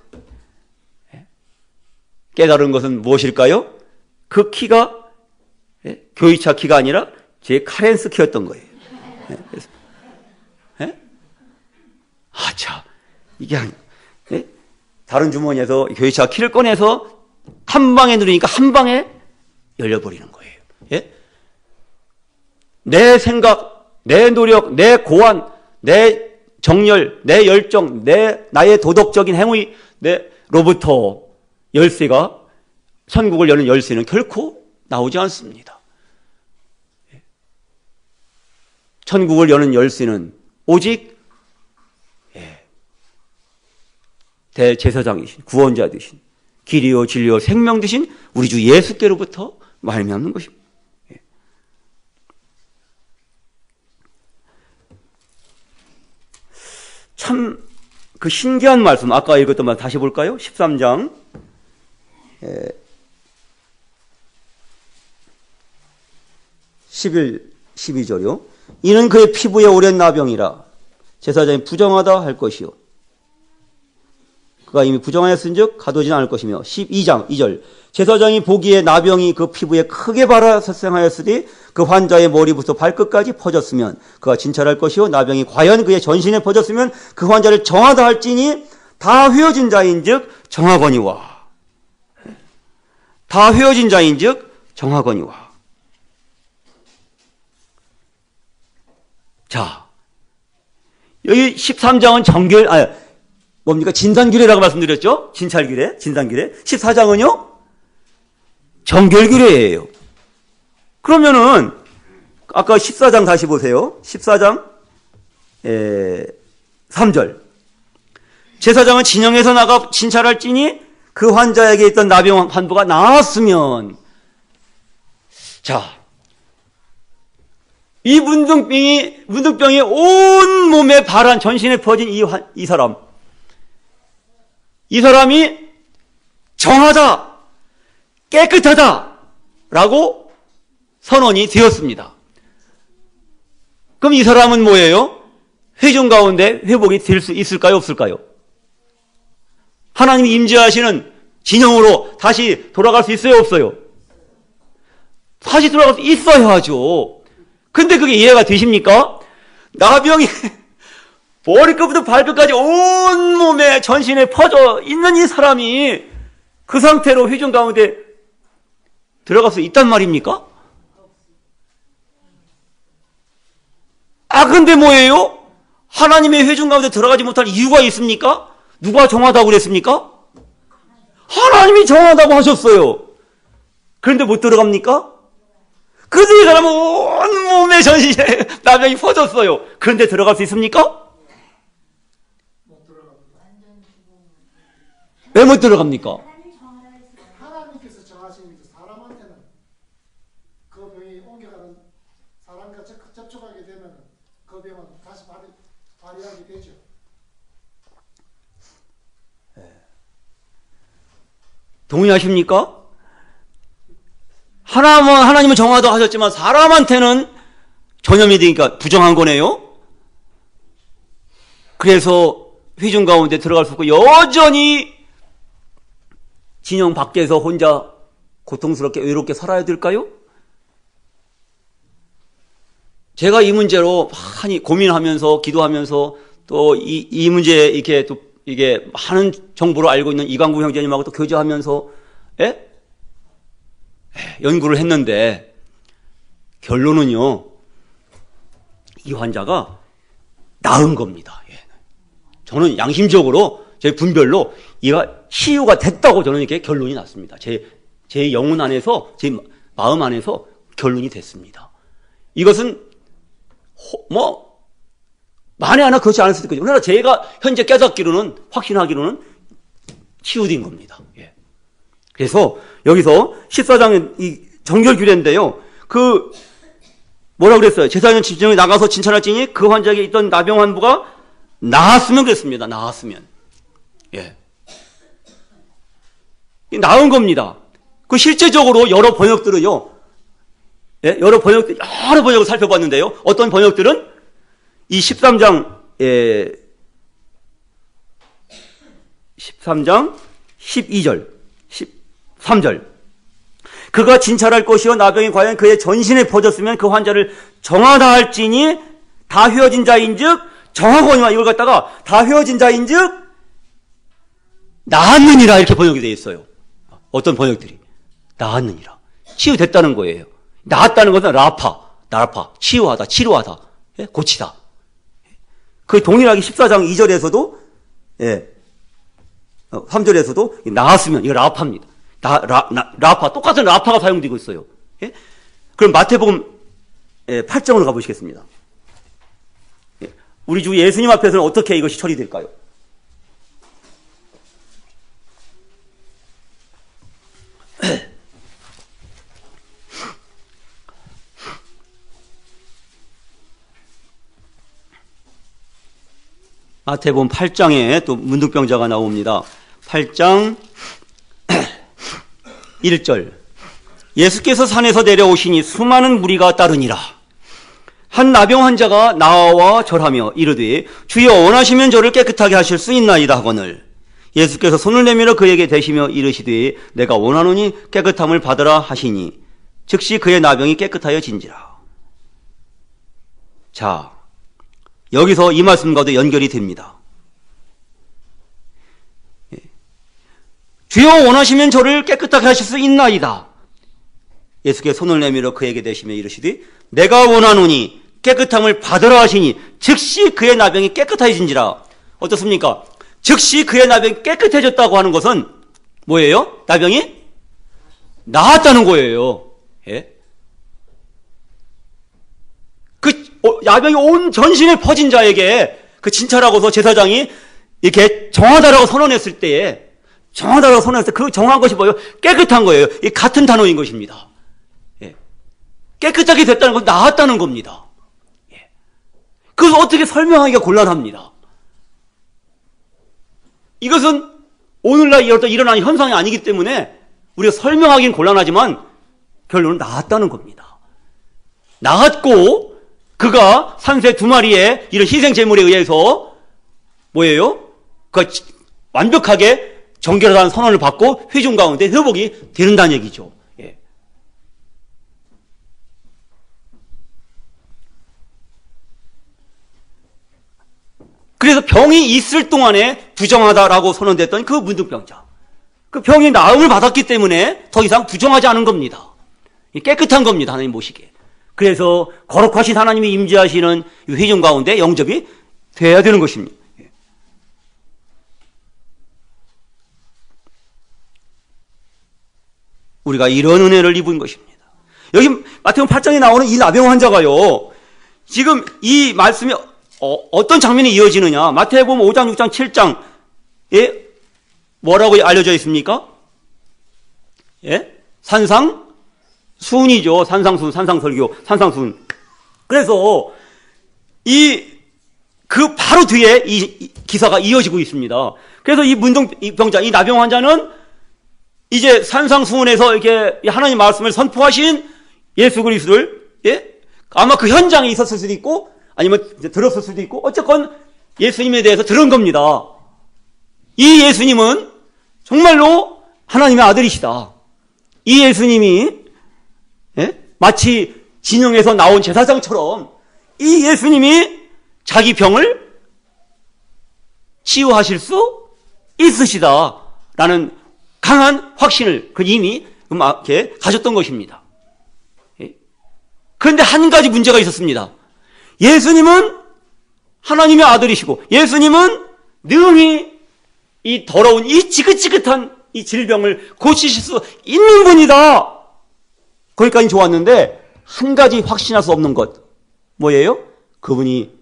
Speaker 1: 예? 깨달은 것은 무엇일까요? 그 키가, 예? 교회차 키가 아니라 제 카렌스 키였던 거예요. 예? 그래서, 예? 아, 참. 이게, 예? 다른 주머니에서 교회차 키를 꺼내서 한 방에 누르니까 한 방에 열려버리는 거예요. 예? 내 생각, 내 노력, 내 고안, 내 정열, 내 열정, 나의 도덕적인 행위, 내로부터 열쇠가, 천국을 여는 열쇠는 결코 나오지 않습니다. 천국을 여는 열쇠는 오직 대제사장이신, 구원자 되신, 길이요 진리요 생명 되신 우리 주 예수께로부터 말미암는 것입니다. 참 그 신기한 말씀, 아까 읽었던 말씀 다시 볼까요? 13장 11, 12절이요. 이는 그의 피부에 오랜 나병이라 제사장이 부정하다 할 것이요. 그가 이미 부정하였은즉 가두어지는 않을 것이며 12장 2절 제사장이 보기에 나병이 그 피부에 크게 발생하였으니 그 환자의 머리부터 발끝까지 퍼졌으면 그가 진찰할 것이요 나병이 과연 그의 전신에 퍼졌으면 그 환자를 정하다 할지니 다 회어진 자인즉 정하거니와 다 회어진 자인즉 정하거니와. 자, 여기 13장은 뭡니까? 진단규례라고 말씀드렸죠? 진찰규례, 진단규례. 14장은요? 정결규례예요. 그러면은 아까 14장 다시 보세요. 14장 3절. 제사장은 진영에서 나가 진찰할지니 그 환자에게 있던 나병 환부가 나았으면, 자, 이 문둥병이 온 몸에 발한 전신에 퍼진 이 사람. 이 사람이 정하다, 깨끗하다 라고 선언이 되었습니다. 그럼 이 사람은 뭐예요? 회중 가운데 회복이 될 수 있을까요? 없을까요? 하나님이 임재하시는 진영으로 다시 돌아갈 수 있어요? 없어요? 다시 돌아갈 수 있어야죠. 근데 그게 이해가 되십니까? 나병이 머리끝부터 발끝까지 온 몸에 전신에 퍼져 있는 이 사람이 그 상태로 회중 가운데 들어갈 수 있단 말입니까? 아, 근데 뭐예요? 하나님의 회중 가운데 들어가지 못할 이유가 있습니까? 누가 정하다고 그랬습니까? 하나님이 정하다고 하셨어요. 그런데 못 들어갑니까? 그래서 이 사람은 온 몸에 전신에 나병이 퍼졌어요. 그런데 들어갈 수 있습니까? 왜 못 들어갑니까?
Speaker 2: 하나님께서 정하신 사람한테는 그 병이 옮겨가는 사람과 접촉하게 되면 그 병은 다시 발휘하게 되죠.
Speaker 1: 동의하십니까? 하나님은 정하다고 하셨지만 사람한테는 전염이 되니까 부정한 거네요. 그래서 회중 가운데 들어갈 수 없고 여전히 진영 밖에서 혼자 고통스럽게 외롭게 살아야 될까요? 제가 이 문제로 많이 고민하면서 기도하면서 또 이 문제에 이렇게 또 이게 많은 정보를 알고 있는 이광구 형제님하고 또 교제하면서 연구를 했는데 결론은요, 이 환자가 나은 겁니다. 저는 양심적으로 제 분별로 이가 치유가 됐다고 저는 이렇게 결론이 났습니다. 제 영혼 안에서, 제 마음 안에서 결론이 됐습니다. 이것은 만에 하나 그렇지 않을 수도 있거든요. 그러나 제가 현재 깨닫기로는, 확신하기로는 치유된 겁니다. 그래서 여기서 14장은 이 정결규례인데요. 뭐라 그랬어요? 제사장 진정에 나가서 진찰할지니 그 환자에게 있던 나병 환부가 나았으면 그랬습니다. 나았으면. 예. 나은 겁니다. 그 실제적으로 여러 번역들은요, 예? 여러 번역을 살펴봤는데요. 어떤 번역들은 이 13장 12절, 13절. 그가 진찰할 것이요 나병이 과연 그의 전신에 퍼졌으면 그 환자를 정하다 할지니 다 헤어진 자인즉 정하거니와, 이걸 갖다가 다 헤어진 자인즉 나았느니라 이렇게 번역이 되어 있어요. 어떤 번역들이 나았느니라, 치유됐다는 거예요. 나았다는 것은 라파, 치유하다, 치료하다, 예? 고치다. 그 동일하게 14장 2절에서도 3절에서도 나았으면, 이거 라파입니다. 라파, 똑같은 라파가 사용되고 있어요. 예? 그럼 마태복음 8장으로 가보시겠습니다. 예. 우리 주 예수님 앞에서는 어떻게 이것이 처리될까요? 마태복음 8장에 또 문둥병자가 나옵니다. 8장 1절. 예수께서 산에서 내려오시니 수많은 무리가 따르니라. 한 나병 환자가 나와 절하며 이르되 주여 원하시면 저를 깨끗하게 하실 수 있나이다 하거늘 예수께서 손을 내밀어 그에게 대시며 이르시되 내가 원하노니 깨끗함을 받으라 하시니 즉시 그의 나병이 깨끗하여진지라. 자, 여기서 이 말씀과도 연결이 됩니다. 주여 원하시면 저를 깨끗하게 하실 수 있나이다. 예수께서 손을 내밀어 그에게 대시며 이르시되 내가 원하노니 깨끗함을 받으라 하시니 즉시 그의 나병이 깨끗해진지라. 어떻습니까? 즉시 그의 나병이 깨끗해졌다고 하는 것은 뭐예요? 나병이 나았다는 거예요. 예? 그 나병이 온 전신에 퍼진 자에게 그 진찰하고서 제사장이 이렇게 정하다라고 선언했을 때에 정하다라고 선언했을 때 그 정한 것이 뭐예요? 깨끗한 거예요. 이 같은 단어인 것입니다. 예. 깨끗하게 됐다는 건 나았다는 겁니다. 예. 그래서 어떻게 설명하기가 곤란합니다. 이것은 오늘날 일어나는 현상이 아니기 때문에 우리가 설명하기는 곤란하지만 결론은 나았다는 겁니다. 나았고 그가 산새 2마리의 이런 희생 제물에 의해서 뭐예요? 그 완벽하게 정결하다는 선언을 받고 회중 가운데 회복이 되는다는 얘기죠. 예. 그래서 병이 있을 동안에 부정하다라고 선언됐던 그 문둥병자, 그 병이 나음을 받았기 때문에 더 이상 부정하지 않은 겁니다. 깨끗한 겁니다. 하나님 보시기에. 그래서 거룩하신 하나님이 임재하시는 회중 가운데 영접이 돼야 되는 것입니다. 우리가 이런 은혜를 입은 것입니다. 여기 마태복음 8장에 나오는 이 나병 환자가요, 지금 이 말씀이 어떤 장면이 이어지느냐? 마태복음 5장, 6장, 7장에 뭐라고 알려져 있습니까? 예? 산상순이죠. 산상순, 산상설교, 산상순. 그래서 그 바로 뒤에 이 기사가 이어지고 있습니다. 그래서 이 문둥병자, 이 나병 환자는 이제 산상수훈에서 이렇게 하나님 말씀을 선포하신 예수 그리스도를, 예? 아마 그 현장에 있었을 수도 있고, 아니면 들었을 수도 있고, 어쨌건 예수님에 대해서 들은 겁니다. 이 예수님은 정말로 하나님의 아들이시다. 이 예수님이, 예? 마치 진영에서 나온 제사장처럼 이 예수님이 자기 병을 치유하실 수 있으시다라는 강한 확신을 이미 이렇게 가졌던 것입니다. 그런데 한 가지 문제가 있었습니다. 예수님은 하나님의 아들이시고 예수님은 능히 이 더러운 이 지긋지긋한 이 질병을 고치실 수 있는 분이다. 거기까지 좋았는데 한 가지 확신할 수 없는 것 뭐예요? 그분이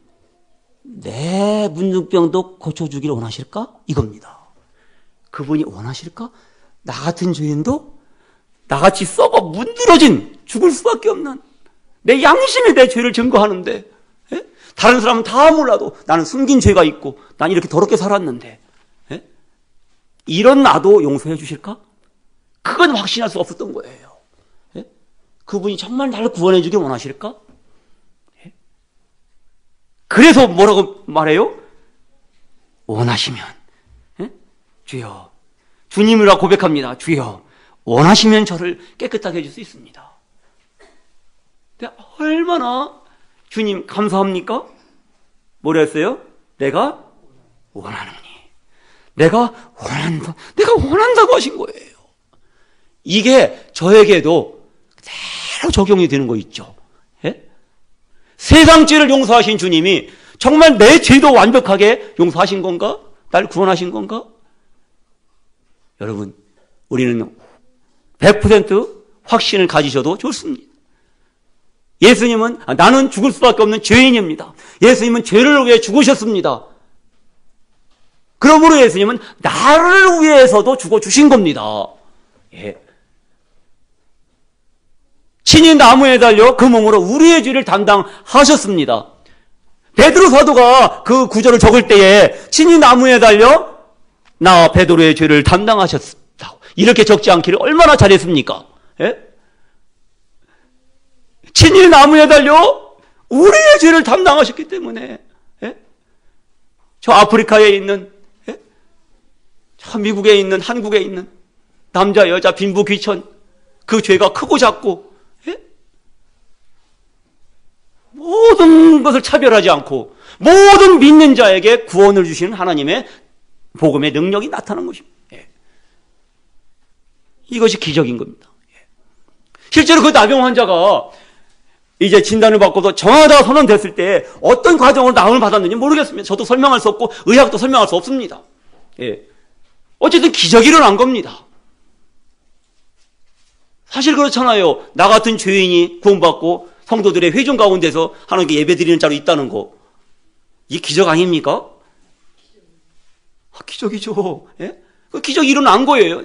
Speaker 1: 내 문둥병도 고쳐주기를 원하실까? 이겁니다. 그분이 원하실까? 나 같은 죄인도 나같이 썩어 문드러진 죽을 수밖에 없는 내 양심이 내 죄를 증거하는데, 예? 다른 사람은 다 몰라도 나는 숨긴 죄가 있고 난 이렇게 더럽게 살았는데 예? 이런 나도 용서해 주실까? 그건 확신할 수 없었던 거예요. 예? 그분이 정말 나를 구원해 주길 원하실까? 예? 그래서 뭐라고 말해요? 원하시면 예? 주여, 주님이라 고백합니다. 주여, 원하시면 저를 깨끗하게 해줄 수 있습니다. 근데 얼마나 주님 감사합니까? 뭐라 했어요? 내가 원하노니. 내가 원한다고 하신 거예요. 이게 저에게도 그대로 적용이 되는 거 있죠. 예? 세상 죄를 용서하신 주님이 정말 내 죄도 완벽하게 용서하신 건가? 날 구원하신 건가? 여러분, 우리는 100% 확신을 가지셔도 좋습니다. 예수님은 나는 죽을 수밖에 없는 죄인입니다. 예수님은 죄를 위해 죽으셨습니다. 그러므로 예수님은 나를 위해서도 죽어주신 겁니다. 예. 친히 나무에 달려 그 몸으로 우리의 죄를 담당하셨습니다. 베드로 사도가 그 구절을 적을 때에 친히 나무에 달려 나 베드로의 죄를 담당하셨다. 이렇게 적지 않기를 얼마나 잘했습니까? 예? 친히 나무에 달려 우리의 죄를 담당하셨기 때문에 예? 저 아프리카에 있는 예? 저 미국에 있는 한국에 있는 남자 여자 빈부 귀천 그 죄가 크고 작고 예? 모든 것을 차별하지 않고 모든 믿는 자에게 구원을 주시는 하나님의 복음의 능력이 나타난 것입니다. 예. 이것이 기적인 겁니다. 예. 실제로 그 나병 환자가 이제 진단을 받고도 정하다 선언됐을 때 어떤 과정으로 나음을 받았는지 모르겠습니다. 저도 설명할 수 없고 의학도 설명할 수 없습니다. 예. 어쨌든 기적이 일어난 겁니다. 사실 그렇잖아요. 나 같은 죄인이 구원받고 성도들의 회중 가운데서 하나님께 예배드리는 자로 있다는 거. 이게 기적 아닙니까? 기적이죠. 예? 그 기적이 일어난 거예요.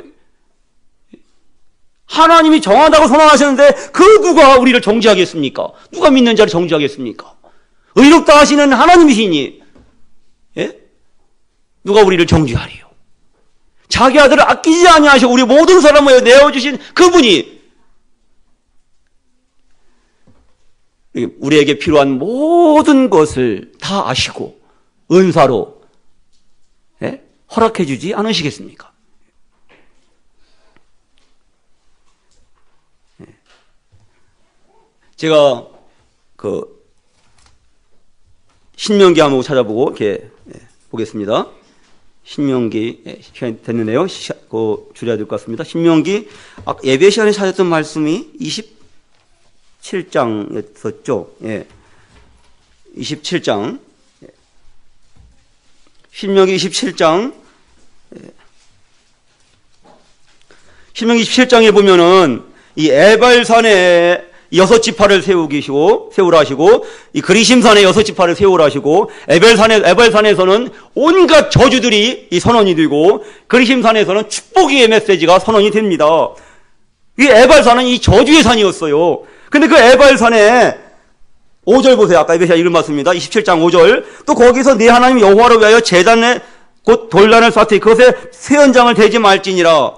Speaker 1: 하나님이 정하다고 선언하셨는데 그 누가 우리를 정죄하겠습니까? 누가 믿는 자를 정죄하겠습니까? 의롭다 하시는 하나님이시니 예? 누가 우리를 정죄하리요? 자기 아들을 아끼지 아니하시고 우리 모든 사람을 내어주신 그분이 우리에게 필요한 모든 것을 다 아시고 은사로 예? 허락해 주지 않으시겠습니까? 제가 그 신명기 한번 찾아보고 이렇게 보겠습니다. 신명기 시간이 됐는데요. 줄여야 될 것 같습니다. 신명기 예배 시간에 찾았던 말씀이 27장이었었죠. 예. 27장. 신명기 27장. 신명기 27장에 보면은 이 에발산에 6지파를 세우라 하시고, 이 그리심산에 6지파를 세우라 하시고, 에발산에서는 온갖 저주들이 이 선언이 되고, 그리심산에서는 축복의 메시지가 선언이 됩니다. 이 에발산은 이 저주의 산이었어요. 근데 그 에발산에 5절 보세요. 아까 에베시아 읽은 말씀입니다. 27장 5절. 또 거기서 네 하나님 여호와를 위하여 제단에 곧 돌란을 쌓되 그것에 세연장을 대지 말지니라.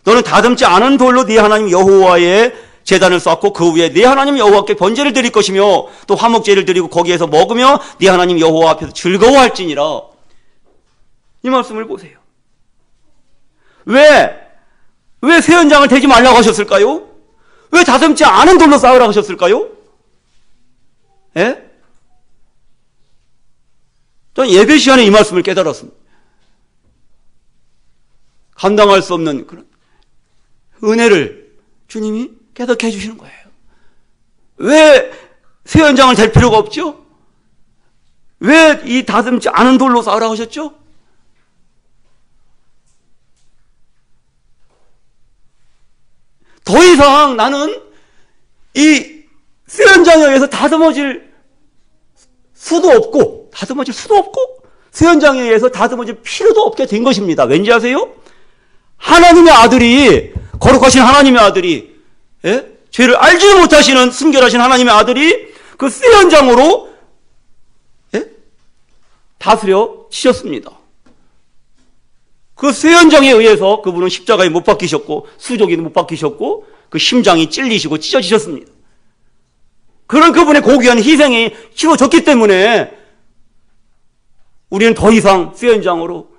Speaker 1: 너는 다듬지 않은 돌로 네 하나님 여호와의 제단을 쌓고 그 위에 네 하나님 여호와께 번제를 드릴 것이며 또 화목제를 드리고 거기에서 먹으며 네 하나님 여호와 앞에서 즐거워할지니라. 이 말씀을 보세요. 왜 세연장을 대지 말라고 하셨을까요? 왜 다듬지 않은 돌로 쌓으라고 하셨을까요? 예? 저는 예배 시간에 이 말씀을 깨달았습니다. 감당할 수 없는 그런 은혜를 주님이 깨닫게 해주시는 거예요. 왜 세연장을 댈 필요가 없죠? 왜 이 다듬지 않은 돌로 쌓으라고 하셨죠? 더 이상 나는 이 세연장에 의해서 다듬어질 수도 없고 세연장에 의해서 다듬어질 필요도 없게 된 것입니다. 왠지 아세요? 하나님의 아들이, 거룩하신 하나님의 아들이, 예? 죄를 알지도 못하시는 순결하신 하나님의 아들이 그 세연장으로 다스려 지셨습니다. 그 쇠연장에 의해서 그분은 십자가에 못 박히셨고 수족이 못 박히셨고 그 심장이 찔리시고 찢어지셨습니다. 그런 그분의 고귀한 희생이 치러졌기 때문에 우리는 더 이상 쇠연장으로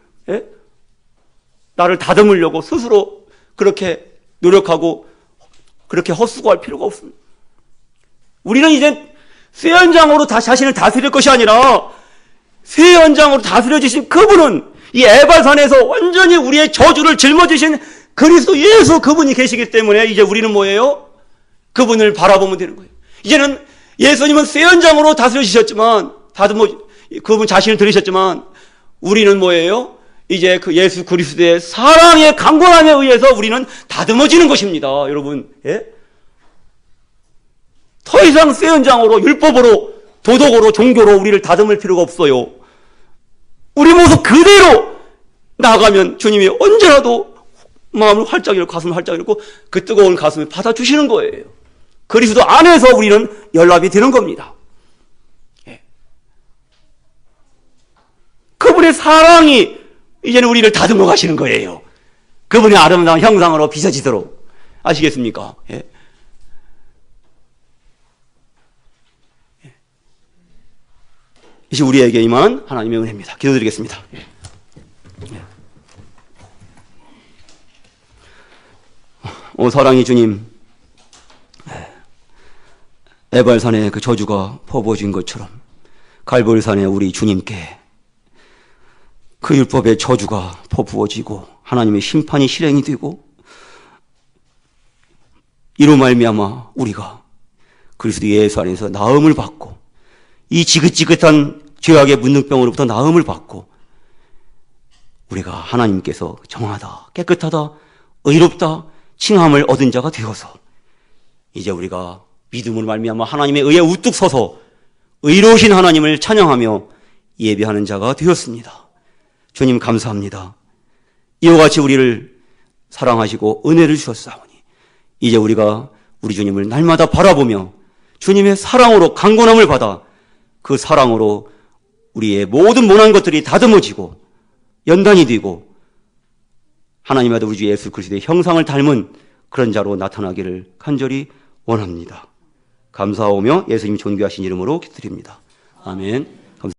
Speaker 1: 나를 다듬으려고 스스로 그렇게 노력하고 그렇게 헛수고할 필요가 없습니다. 우리는 이제 쇠연장으로 자신을 다스릴 것이 아니라 쇠연장으로 다스려 주신 그분은 이 에발산에서 완전히 우리의 저주를 짊어지신 그리스도 예수 그분이 계시기 때문에 이제 우리는 뭐예요? 그분을 바라보면 되는 거예요. 이제는 예수님은 쇠연장으로 다스려 주셨지만 그분 자신을 들으셨지만 우리는 뭐예요? 이제 그 예수 그리스도의 사랑의 강권함에 의해서 우리는 다듬어지는 것입니다. 여러분, 더 이상 쇠연장으로 율법으로 도덕으로 종교로 우리를 다듬을 필요가 없어요. 우리 모습 그대로 나아가면 주님이 언제라도 마음을 활짝 열고 가슴을 활짝 열고 그 뜨거운 가슴을 받아주시는 거예요. 그리스도 안에서 우리는 연합이 되는 겁니다. 그분의 사랑이 이제는 우리를 다듬어 가시는 거예요. 그분의 아름다운 형상으로 비춰지도록. 아시겠습니까? 이제 우리에게 임한 하나님의 은혜입니다. 기도드리겠습니다. 오 사랑의 주님, 에발산에 그 저주가 퍼부어진 것처럼 갈보리산에 우리 주님께 그 율법의 저주가 퍼부어지고 하나님의 심판이 실행이 되고 이로 말미암아 우리가 그리스도 예수 안에서 나음을 받고 이 지긋지긋한 죄악의 문둥병으로부터 나음을 받고 우리가 하나님께서 정하다, 깨끗하다, 의롭다, 칭함을 얻은 자가 되어서 이제 우리가 믿음으로 말미암아 하나님의 의에 우뚝 서서 의로우신 하나님을 찬양하며 예배하는 자가 되었습니다. 주님 감사합니다. 이와 같이 우리를 사랑하시고 은혜를 주셨사오니 이제 우리가 우리 주님을 날마다 바라보며 주님의 사랑으로 강건함을 받아 그 사랑으로 우리의 모든 모난 것들이 다듬어지고 연단이 되고 하나님 아들 우리 주 예수 그리스도의 형상을 닮은 그런 자로 나타나기를 간절히 원합니다. 감사하오며 예수님 존귀하신 이름으로 기도드립니다. 아멘.